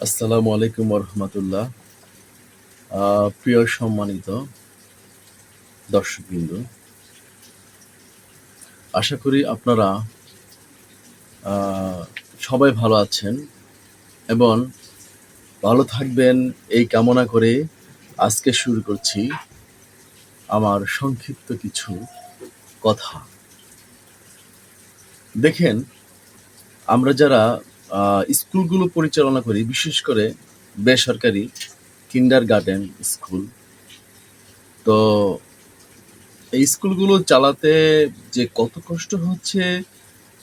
আসসালামু আলাইকুম রহমতুল্লাহ। প্রিয় সম্মানিত দর্শকবৃন্দ, আশা করি আপনারা আহ, সবাই ভালো আছেন এবং ভালো থাকবেন এই কামনা করে আজকে শুরু করছি আমার সংক্ষিপ্ত কিছু কথা। দেখেন, আমরা যারা স্কুলগুলো পরিচালনা করি, বিশেষ করে বেসরকারি কিন্ডার গার্ডেন স্কুল, তো এই স্কুলগুলো চালাতে যে কত কষ্ট হচ্ছে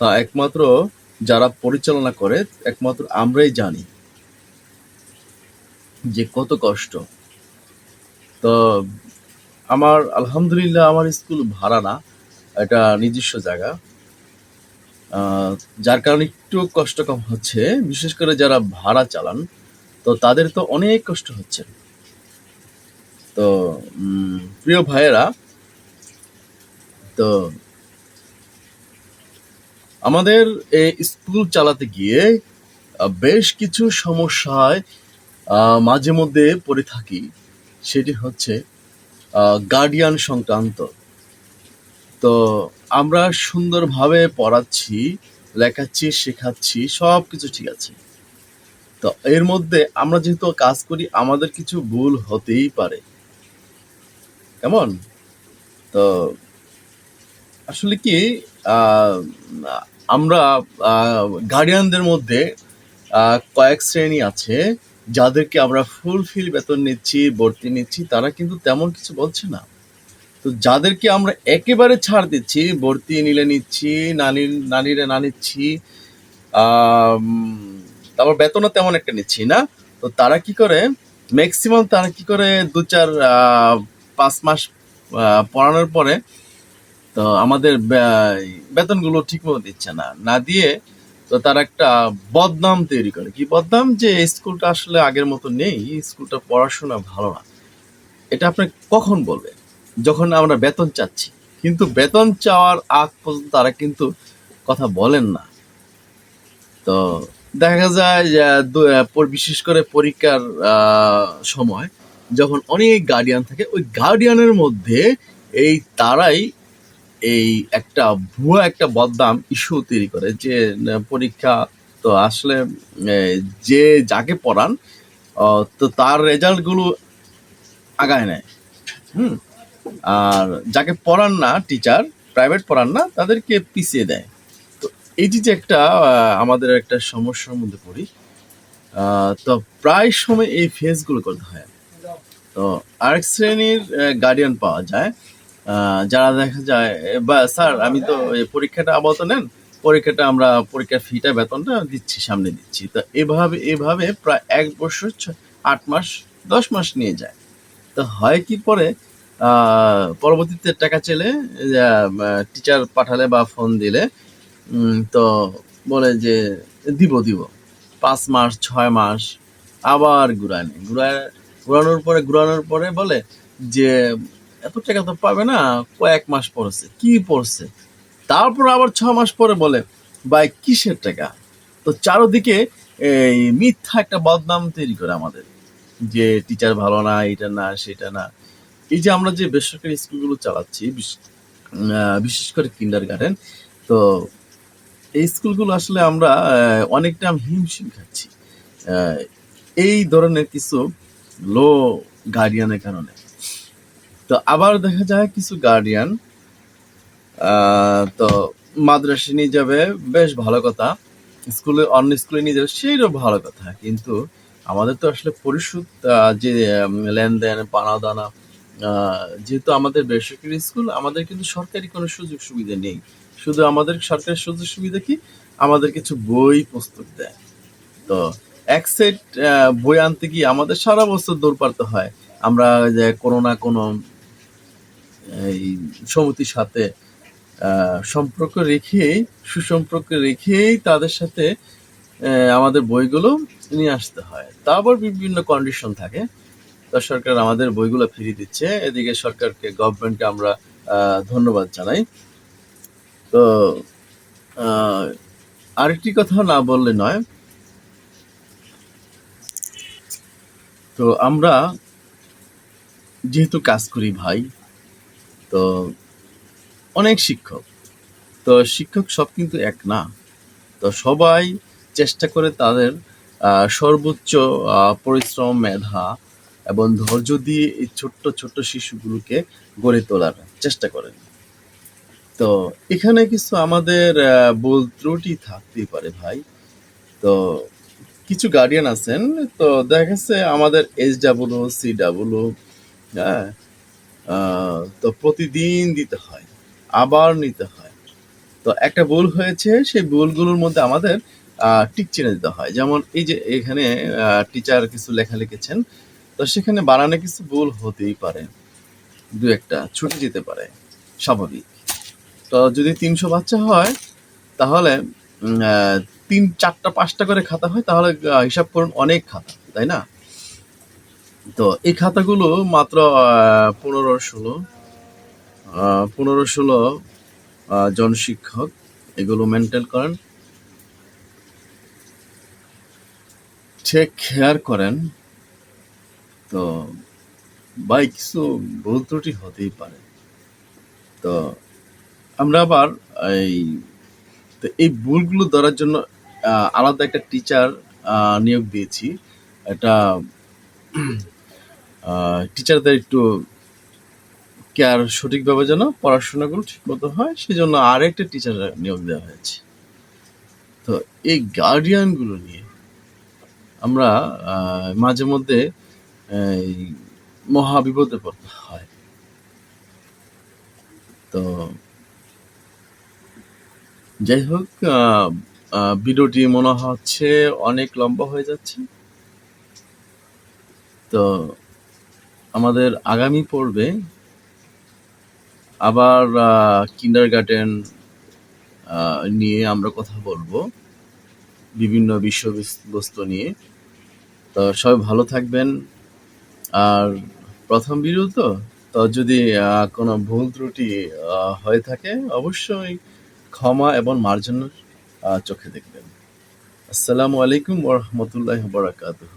তা একমাত্র যারা পরিচালনা করে একমাত্র আমরাই জানি যে কত কষ্ট। তো আমার আলহামদুলিল্লাহ আমার স্কুল ভাড়া না, এটা নিজস্ব জায়গা, যার কারণে একটু কষ্ট কম হচ্ছে। বিশেষ করে যারা ভাড়া চালান তো তাদের তো অনেক কষ্ট হচ্ছে। তো প্রিয় ভাইয়েরা, তো আমাদের এই স্কুল চালাতে গিয়ে বেশ কিছু সমস্যায় মাঝে মধ্যে পড়ে থাকি। সেটি হচ্ছে গার্ডিয়ান সংক্রান্ত। তো আমরা সুন্দরভাবে পড়াচ্ছি, লেখাচ্ছি, শেখাচ্ছি, সব কিছু ঠিক আছে। তো এর মধ্যে আমরা যেহেতু কাজ করি, আমাদের কিছু ভুল হতেই পারে। কেমন? তো আসলে কি, আহ, আমরা গার্ডিয়ানদের মধ্যে কয়েক শ্রেণী আছে যাদেরকে আমরা ফুলফিল বেতন নিচ্ছি, ভর্তি নিচ্ছি, তারা কিন্তু তেমন কিছু বলছে না। তো যাদেরকে আমরা একেবারে ছাড় দিচ্ছি, ভর্তি নিলে নিচ্ছি, নানিরে না নিচ্ছি, আম, তারপর বেতনও তেমন একটা নিচ্ছি না, তো তারা কি করে, ম্যাক্সিমাম তারা কি করে 5 মাস পড়ানোর পরে তো আমাদের বেতনগুলো ঠিক মতো দিচ্ছে না, না দিয়ে তো তার একটা বদনাম তৈরি করে। কি বদনাম? যে স্কুলটা আসলে আগের মতো নেই, স্কুলটা পড়াশোনা ভালো না। এটা আপনি কখন বলবে? যখন আমরা বেতন চাচ্ছি। কিন্তু বেতন চাওয়ার আগ পর্যন্ত তারা কিন্তু কথা বলেন না। তো দেখা যায় যে বিশেষ করে পরীক্ষার সময় যখন অনেক গার্ডিয়ান থাকে, ওই গার্ডিয়ানের মধ্যে এই তারাই এই একটা ভুয়া একটা বদনাম ইস্যু তৈরি করে যে পরীক্ষা তো আসলে যে যাকে পড়ান তো তার রেজাল্ট গুলো আগায় নেয়। হুম। আর যাকে পড়ান না, টিচার প্রাইভেট পড়ান না, তাদেরকে পিছিয়ে দেয়। তো এই যে একটা আমাদের একটা সমস্যার মধ্যে পড়ি। তো প্রায় সময় এই ফেসগুলো করতে হয়। তো আরেক শ্রেণীর গার্ডিয়ান পাওয়া যায় যারা দেখা যায়, বা স্যার আমি তো এই পরীক্ষাটা আপাতত নেন, পরীক্ষাটা আমরা পরীক্ষার ফিটা বেতনটা দিচ্ছি, সামনে দিচ্ছি। তো এভাবে এভাবে প্রায় 1 বছর 8 মাস 10 মাস নিয়ে যায়। তো হয় কি পরে পরবর্তীতে টাকা চেলে টিচার পাঠালে বা ফোন দিলে তো বলে যে দিব দিব, 5 মাস 6 মাস আবার ঘুরানোর পরে বলে যে এত টাকা তো পাবে না, কয়েক মাস পড়ছে, কি পড়ছে। তারপর আবার 6 মাস পরে বলে ভাই কিসের টাকা। তো চারোদিকে এই মিথ্যা একটা বদনাম তৈরি করে আমাদের, যে টিচার ভালো না, এটা না সেটা না। এই যে আমরা যে বেসরকারি স্কুলগুলো চালাচ্ছি, বিশেষ করে কিন্ডার গার্ডেন, তো এই স্কুলগুলো আসলে আমরা অনেকটা হিমশিম খাচ্ছি এই ধরনের কিছু লো গার্ডিয়ানের কারণে। তো আবার দেখা যায় কিছু গার্ডিয়ান তো মাদ্রাসা নিয়ে যাবে, বেশ ভালো কথা, স্কুলে অন্য স্কুলে নিয়ে যাবে, সেইটাও ভালো কথা। কিন্তু আমাদের তো আসলে পরিশোধ যে লেনদেন পানা দানা, যেহেতু আমাদের বেসরকারি স্কুল, আমাদের কিন্তু সরকারি কোনো সুযোগ সুবিধা নেই। শুধু আমাদের সরকারি সুযোগ সুবিধা কি, আমাদের কিছু বই পুস্তক দেয়। তো এক সেট বই আনতে গিয়ে আমাদের সারা বছর দৌড় পারতে হয়। আমরা যে কোনো না কোনো এই সমিতির সাথে সম্পর্ক রেখেই, সুসম্পর্ক রেখেই তাদের সাথে আমাদের বইগুলো নিয়ে আসতে হয়। তারপর বিভিন্ন কন্ডিশন থাকে। তো সরকার আমাদের বইগুলো ফিরিয়ে দিচ্ছে, এদিকে সরকারকে, গভর্নমেন্টকে আমরা ধন্যবাদ জানাই। তো আরেকটি কথা না বললে নয়, তো আমরা যেহেতু কাজ করি ভাই, তো অনেক শিক্ষক, তো শিক্ষক সব কিন্তু এক না। তো সবাই চেষ্টা করে তাদের সর্বোচ্চ পরিশ্রম, মেধা এবং ধৈর্য দিয়ে এই ছোট্ট ছোট্ট শিশুগুলোকে গড়ে তোলার চেষ্টা করেন। তো এখানে কিছু আমাদের ভুল ত্রুটি থাকতেই পারে ভাই। তো কিছু গার্ডিয়ান আছেন, তো দেখা গেছে আমাদের SW, CW, হ্যাঁ, তো প্রতিদিন দিতে হয়, আবার নিতে হয়। তো একটা ভুল হয়েছে, সেই ভুলগুলোর মধ্যে আমাদের টিক চিহ্ন দিতে হয়। যেমন এই যে এখানে টিচার কিছু লেখা লিখেছেন, তো সেখানে বানানে কিছু ভুল হতেই পারে, দু একটা ছুটে যেতে পারে, স্বাভাবিক। তো যদি 300 বাচ্চা হয়, তাহলে 3, 4টা, 5টা করে খাতা হয়, তাহলে হিসাব করুন অনেক খাতা, তাই না? তো এই খাতাগুলো মাত্র 15-16 জন শিক্ষক এগুলো মেনটেন করেন, টেক কেয়ার করেন। তো ভাই কিছু ভুল ত্রুটি হতেই পারে। তো আমরা আবার এই তো এই ভুলগুলো ধরার জন্য আলাদা একটা টিচার নিয়োগ দিয়েছি। এটা টিচারদের একটু কেয়ার সঠিকভাবে যেন পড়াশোনাগুলো ঠিক মতো হয়, সেজন্য আরেকটা টিচার নিয়োগ দেওয়া হয়েছে। তো এই গার্ডিয়ানগুলো নিয়ে আমরা মাঝে মধ্যে এই মহা বিপদে পড়তে হয়। তো যাই হোক, ভিডিওটি মনে হচ্ছে অনেক লম্বা হয়ে যাচ্ছে। তো আমাদের আগামী পর্বে আবার কিন্ডারগার্টেন নিয়ে আমরা কথা বলবো, বিভিন্ন বিষয়বস্তু নিয়ে। তো সবাই ভালো থাকবেন। আর প্রথম ভিডিও তো, তো যদি কোনো ভুল ত্রুটি হয়ে থাকে, অবশ্যই ক্ষমা এবং মার্জনার চোখে দেখবেন। আসসালামু আলাইকুম ওয়া রাহমাতুল্লাহি ওয়া বারাকাতুহু।